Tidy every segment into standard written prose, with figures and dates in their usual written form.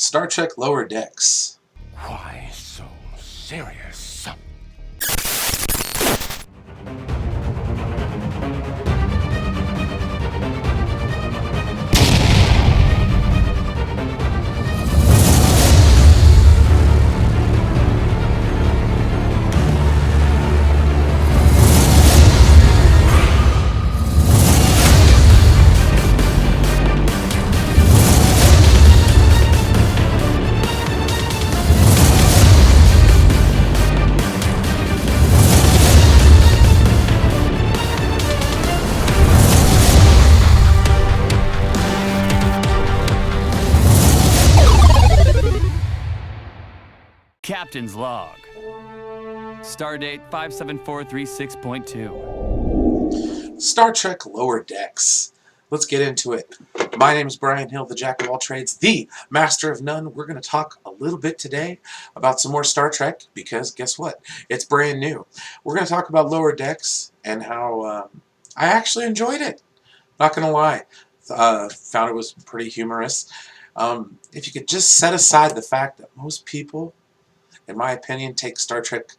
Star Trek Lower Decks. Why so serious? Captain's Log. Stardate 57436.2. Star Trek Lower Decks. Let's get into it. My name is Brian Hill, the Jack of all trades, the Master of none. We're going to talk a little bit today about some more Star Trek because guess what? It's brand new. We're going to talk about Lower Decks and how I actually enjoyed it. Not going to lie. Found it was pretty humorous. If you could just set aside the fact that most people, in my opinion, take Star Trek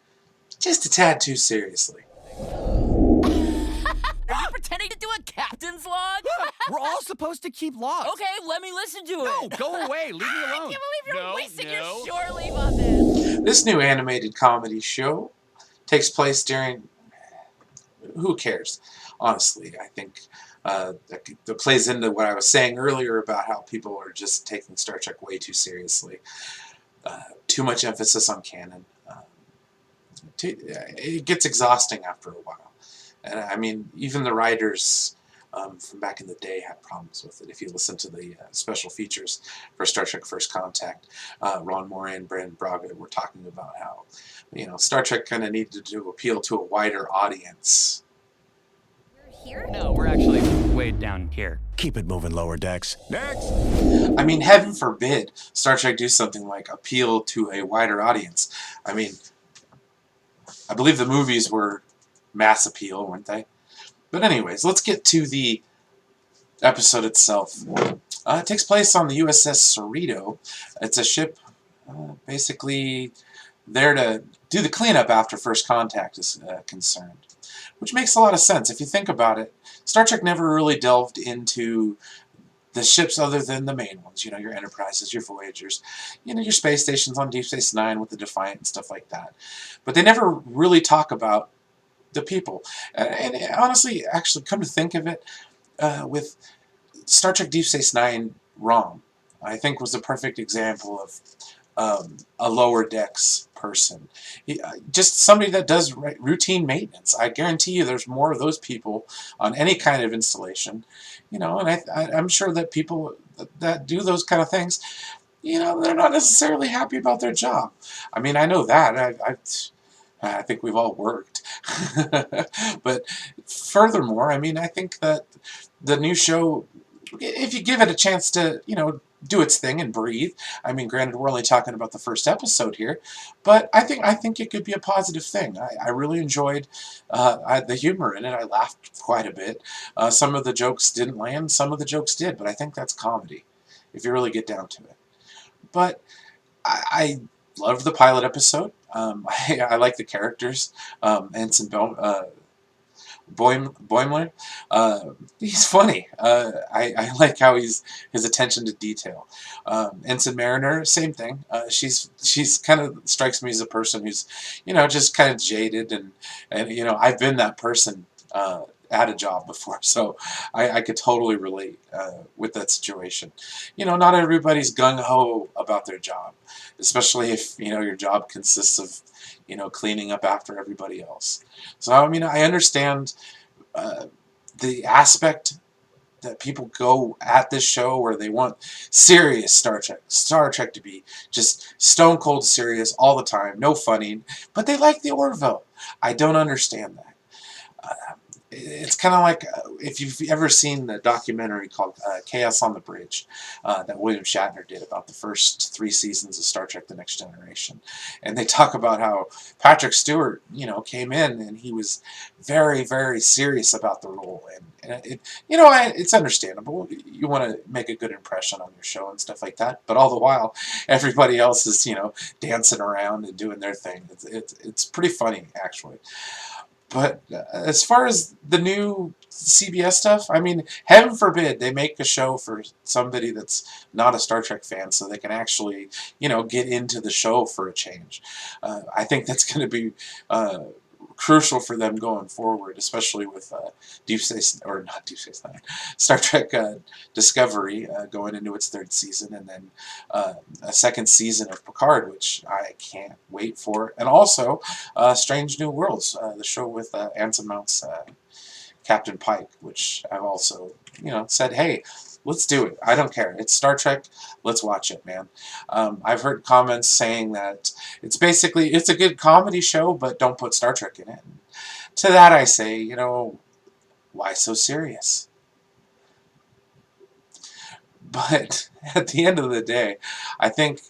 just a tad too seriously. Are you pretending to do a captain's log? We're all supposed to keep logs. Okay, let me listen to it. No, go away. Leave me I alone. can't believe you're No, wasting no. your shore leave on this. This new animated comedy show takes place during... Who cares? Honestly, I think that plays into what I was saying earlier about how people are just taking Star Trek way too seriously. Too much emphasis on canon. It gets exhausting after a while. And I mean, even the writers from back in the day had problems with it. If you listen to the special features for Star Trek First Contact, Ron Moore and Brandon Braga were talking about how, Star Trek kind of needed to appeal to a wider audience. Here? No, we're actually way down here. Keep it moving, Lower Decks. Next. I mean, heaven forbid Star Trek do something like appeal to a wider audience. I mean, I believe the movies were mass appeal, weren't they? But anyways, let's get to the episode itself. It takes place on the USS Cerrito. It's a ship basically there to do the cleanup after First Contact is concerned. Which makes a lot of sense. If you think about it, Star Trek never really delved into the ships other than the main ones. Your Enterprises, your Voyagers, your space stations on Deep Space Nine with the Defiant and stuff like that. But they never really talk about the people. And honestly, actually, come to think of it, with Star Trek Deep Space Nine, Rom, I think was a perfect example of a Lower Decks person. Just somebody that does routine maintenance. I guarantee you there's more of those people on any kind of installation. And I'm sure that people that do those kind of things, they're not necessarily happy about their job. I mean, I know that. I think we've all worked. But furthermore, I mean, I think that the new show, if you give it a chance to, do its thing and breathe. I mean, granted, we're only talking about the first episode here, but I think it could be a positive thing. I really enjoyed the humor in it. I laughed quite a bit. Some of the jokes didn't land, some of the jokes did, but I think that's comedy, if you really get down to it. But I loved the pilot episode. I like the characters. Ensign Boimler, he's funny. I like how his attention to detail. Ensign Mariner, same thing. She's kind of strikes me as a person who's, just kind of jaded and I've been that person at a job before, so I could totally relate with that situation. Not everybody's gung-ho about their job, especially if your job consists of cleaning up after everybody else. So I mean, I understand the aspect that people go at this show where they want serious Star Trek to be just stone cold serious all the time, no funny, but they like the Orville. I don't understand that. it's kind of like if you've ever seen the documentary called Chaos on the Bridge that William Shatner did about the first 3 seasons of Star Trek: The Next Generation, and they talk about how Patrick Stewart, came in and he was very, very serious about the role, and it's understandable. You want to make a good impression on your show and stuff like that, but all the while, everybody else is dancing around and doing their thing. It's pretty funny actually. But as far as the new CBS stuff, I mean, heaven forbid they make a show for somebody that's not a Star Trek fan so they can actually, get into the show for a change. I think that's going to be crucial for them going forward, especially with Deep Space, or not Deep Space Nine, Star Trek Discovery going into its 3rd season, and then a 2nd season of Picard, which I can't wait for, and also Strange New Worlds, the show with Anson Mount's Captain Pike, which I've also said, hey, let's do it. I don't care. It's Star Trek. Let's watch it, man. I've heard comments saying that it's a good comedy show, but don't put Star Trek in it. And to that I say, why so serious? But at the end of the day, I think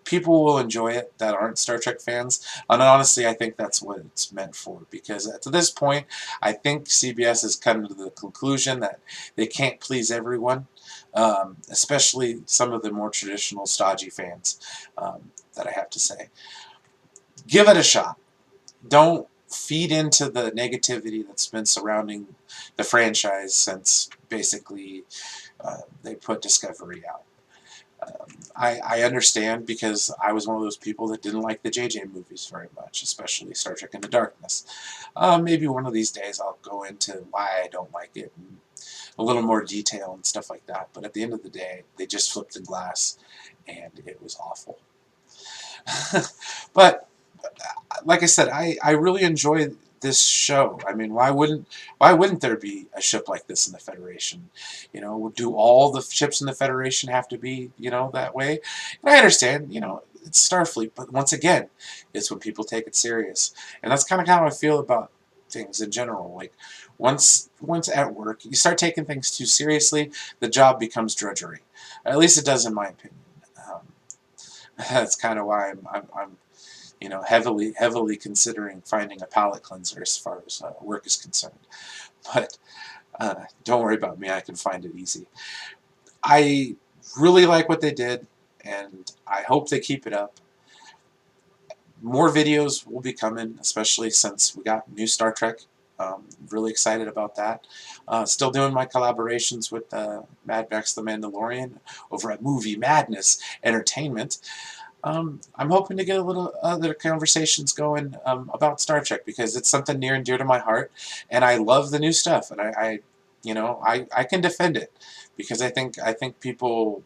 people will enjoy it that aren't Star Trek fans, and honestly, I think that's what it's meant for, because to this point, I think CBS has come to the conclusion that they can't please everyone, especially some of the more traditional stodgy fans, that I have to say. Give it a shot. Don't feed into the negativity that's been surrounding the franchise since basically they put Discovery out. I understand, because I was one of those people that didn't like the JJ movies very much, especially Star Trek Into Darkness. Maybe one of these days I'll go into why I don't like it in a little more detail and stuff like that, but at the end of the day, they just flipped the glass, and it was awful. But, like I said, I really enjoy this show. I mean, why wouldn't there be a ship like this in the Federation? Do all the ships in the Federation have to be, that way? And I understand, it's Starfleet, but once again, it's when people take it serious. And that's kind of how I feel about things in general. Like, once at work, you start taking things too seriously, the job becomes drudgery. At least it does in my opinion. That's kind of why I'm heavily considering finding a palate cleanser as far as work is concerned. But don't worry about me, I can find it easy. I really like what they did, and I hope they keep it up. More videos will be coming, especially since we got new Star Trek. Really excited about that. Still doing my collaborations with Mad Max the Mandalorian over at Movie Madness Entertainment. I'm hoping to get a little other conversations going about Star Trek, because it's something near and dear to my heart, and I love the new stuff, and I can defend it, because I think people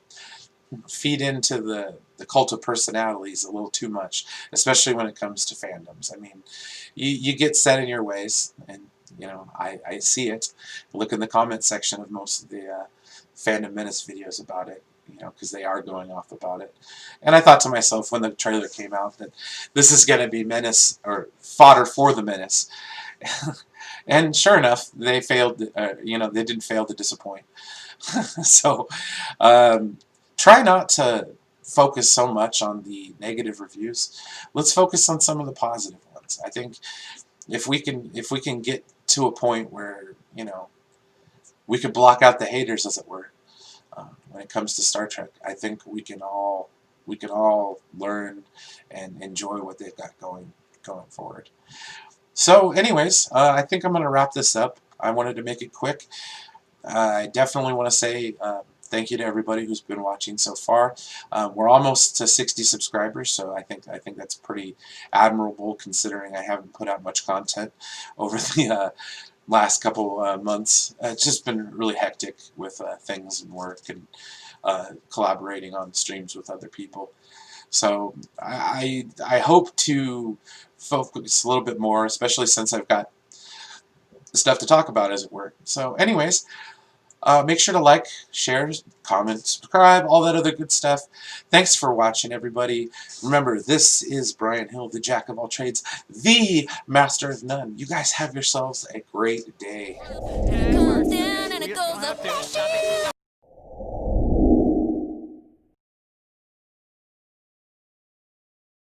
feed into the cult of personalities a little too much, especially when it comes to fandoms. I mean, you get set in your ways, and I see it. Look in the comment section of most of the Fandom Menace videos about it, because they are going off about it. And I thought to myself when the trailer came out that this is going to be Menace, or fodder for the Menace. And sure enough, they failed. They didn't fail to disappoint. So try not to focus so much on the negative reviews. Let's focus on some of the positive ones. I think if we can get to a point where we could block out the haters, as it were, when it comes to Star Trek, I think we can all learn and enjoy what they've got going forward. So anyways, I think I'm going to wrap this up. I wanted to make it quick. I definitely want to say thank you to everybody who's been watching so far. We're almost to 60 subscribers, so I think that's pretty admirable, considering I haven't put out much content over the last couple months. It's just been really hectic with things and work and collaborating on streams with other people. So I hope to focus a little bit more, especially since I've got stuff to talk about, as it were. So anyways, Make sure to like, share, comment, subscribe, all that other good stuff. Thanks for watching, everybody. Remember, this is Brian Hill, the Jack of all trades, the Master of none. You guys have yourselves a great day. It goes down and it goes up.